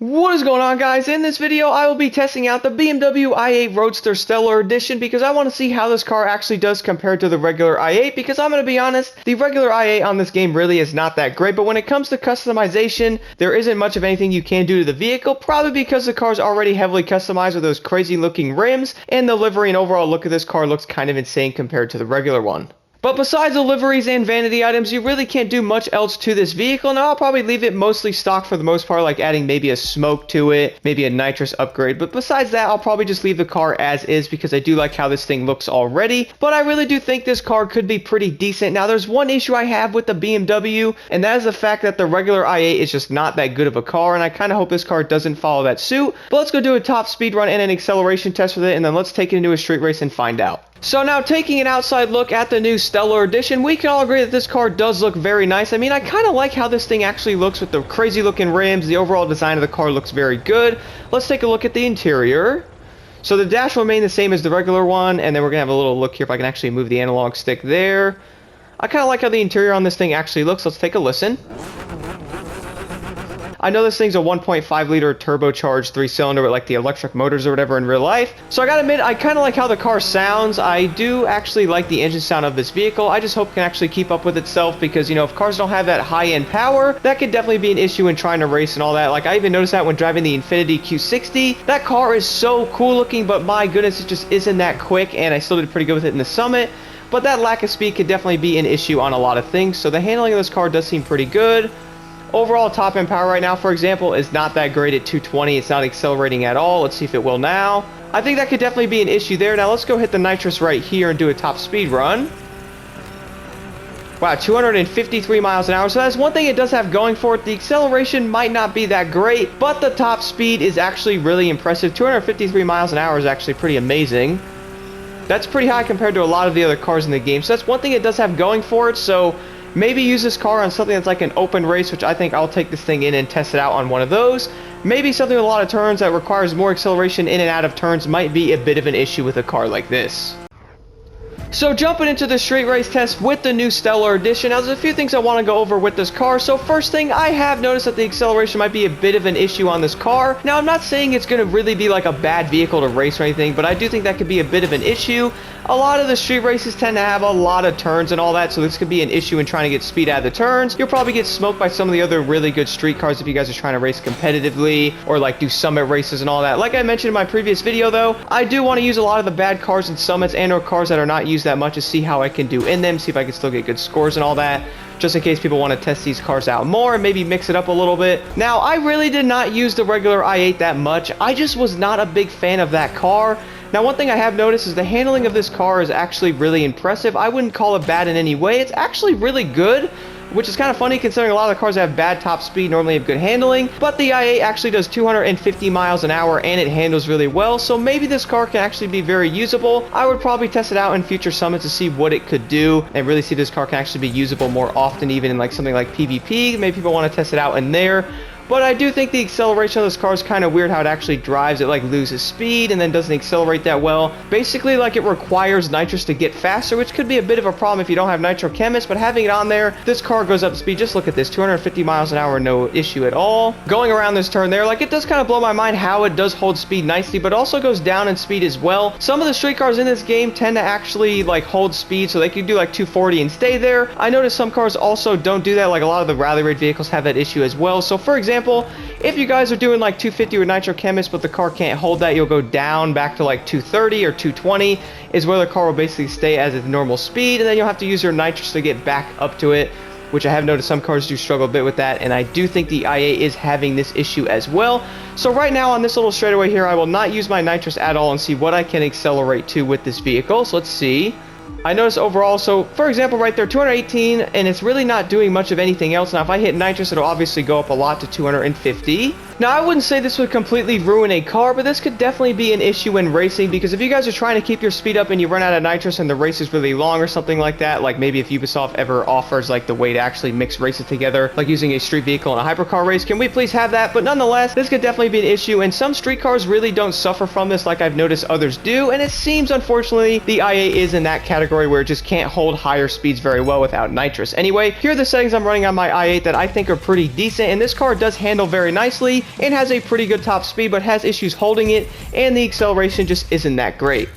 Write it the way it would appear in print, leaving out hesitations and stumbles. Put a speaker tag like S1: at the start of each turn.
S1: What is going on, guys? In this video I will be testing out the BMW i8 Roadster Stellar Edition because I want to see how this car actually does compared to the regular i8, because I'm going to be honest, the regular i8 on this game really is not that great, but when it comes to customization, there isn't much of anything you can do to the vehicle, probably because the car is already heavily customized with those crazy looking rims, and the livery and overall look of this car looks kind of insane compared to the regular one. But besides the liveries and vanity items, you really can't do much else to this vehicle. Now, I'll probably leave it mostly stock for the most part, like adding maybe a smoke to it, maybe a nitrous upgrade. But besides that, I'll probably just leave the car as is because I do like how this thing looks already. But I really do think this car could be pretty decent. Now, there's one issue I have with the BMW, and that is the fact that the regular i8 is just not that good of a car, and I kind of hope this car doesn't follow that suit. But let's go do a top speed run and an acceleration test with it, and then let's take it into a street race and find out. So now, taking an outside look at the new Stellar Edition, we can all agree that this car does look very nice. I mean, I kind of like how this thing actually looks with the crazy looking rims. The overall design of the car looks very good. Let's take a look at the interior. So the dash will remain the same as the regular one, and then we're going to have a little look here if I can actually move the analog stick there. I kind of like how the interior on this thing actually looks. Let's take a listen. I know this thing's a 1.5 liter turbocharged 3-cylinder with like the electric motors or whatever in real life. So I gotta admit, I kind of like how the car sounds. I do actually like the engine sound of this vehicle. I just hope it can actually keep up with itself because, you know, if cars don't have that high-end power, that could definitely be an issue in trying to race and all that. Like, I even noticed that when driving the Infiniti Q60. That car is so cool looking, but my goodness, it just isn't that quick, and I still did pretty good with it in the Summit. But that lack of speed could definitely be an issue on a lot of things. So the handling of this car does seem pretty good. Overall top end power right now, for example, is not that great at 220. It's not accelerating at all. Let's see if it will now. I think that could definitely be an issue there. Now let's go hit the nitrous right here and do a top speed run. Wow, 253 miles an hour. So that's one thing it does have going for it. The acceleration might not be that great, but the top speed is actually really impressive. 253 miles an hour is actually pretty amazing. That's pretty high compared to a lot of the other cars in the game. So that's one thing it does have going for it. So maybe use this car on something that's like an open race, which I think I'll take this thing in and test it out on one of those. Maybe something with a lot of turns that requires more acceleration in and out of turns might be a bit of an issue with a car like this. So jumping into the street race test with the new Stellar Edition, now there's a few things I want to go over with this car. So first thing, I have noticed that the acceleration might be a bit of an issue on this car. Now I'm not saying it's going to really be like a bad vehicle to race or anything, but I do think that could be a bit of an issue. A lot of the street races tend to have a lot of turns and all that, so this could be an issue in trying to get speed out of the turns. You'll probably get smoked by some of the other really good street cars if you guys are trying to race competitively or like do summit races and all that. Like I mentioned in my previous video though, I do want to use a lot of the bad cars in summits and or cars that are not used that much to see how I can do in them, see if I can still get good scores and all that, just in case people want to test these cars out more and maybe mix it up a little bit. Now, I really did not use the regular i8 that much. I just was not a big fan of that car. Now, one thing I have noticed is the handling of this car is actually really impressive. I wouldn't call it bad in any way. It's actually really good, which is kind of funny considering a lot of the cars that have bad top speed normally have good handling, but the i8 actually does 250 miles an hour and it handles really well, so maybe this car can actually be very usable. I would probably test it out in future summits to see what it could do and really see if this car can actually be usable more often, even in like something like PvP. Maybe people want to test it out in there. But I do think the acceleration of this car is kind of weird how it actually drives. It like loses speed and then doesn't accelerate that well. Basically, like it requires nitrous to get faster, which could be a bit of a problem if you don't have nitrochemist, but having it on there, this car goes up speed. Just look at this, 250 miles an hour, no issue at all. Going around this turn there, like it does kind of blow my mind how it does hold speed nicely, but also goes down in speed as well. Some of the street cars in this game tend to actually like hold speed, so they can do like 240 and stay there. I noticed some cars also don't do that, like a lot of the rally raid vehicles have that issue as well. So for example, if you guys are doing like 250 with nitrochemist, but the car can't hold that, you'll go down back to like 230 or 220 is where the car will basically stay as its normal speed, and then you'll have to use your nitrous to get back up to it, which I have noticed some cars do struggle a bit with that, and I do think the i8 is having this issue as well. So right now on this little straightaway here, I will not use my nitrous at all and see what I can accelerate to with this vehicle. So let's see. I noticed overall, so for example right there, 218, and it's really not doing much of anything else. Now if I hit nitrous, it'll obviously go up a lot to 250. Now I wouldn't say this would completely ruin a car, but this could definitely be an issue in racing, because if you guys are trying to keep your speed up and you run out of nitrous and the race is really long or something like that, like maybe if Ubisoft ever offers like the way to actually mix races together, like using a street vehicle in a hypercar race, can we please have that? But nonetheless, this could definitely be an issue, and some street cars really don't suffer from this like I've noticed others do, and it seems unfortunately the i8 is in that category where it just can't hold higher speeds very well without nitrous. Anyway, here are the settings I'm running on my i8 that I think are pretty decent, and this car does handle very nicely. and has a pretty good top speed, but has issues holding it, and the acceleration just isn't that great.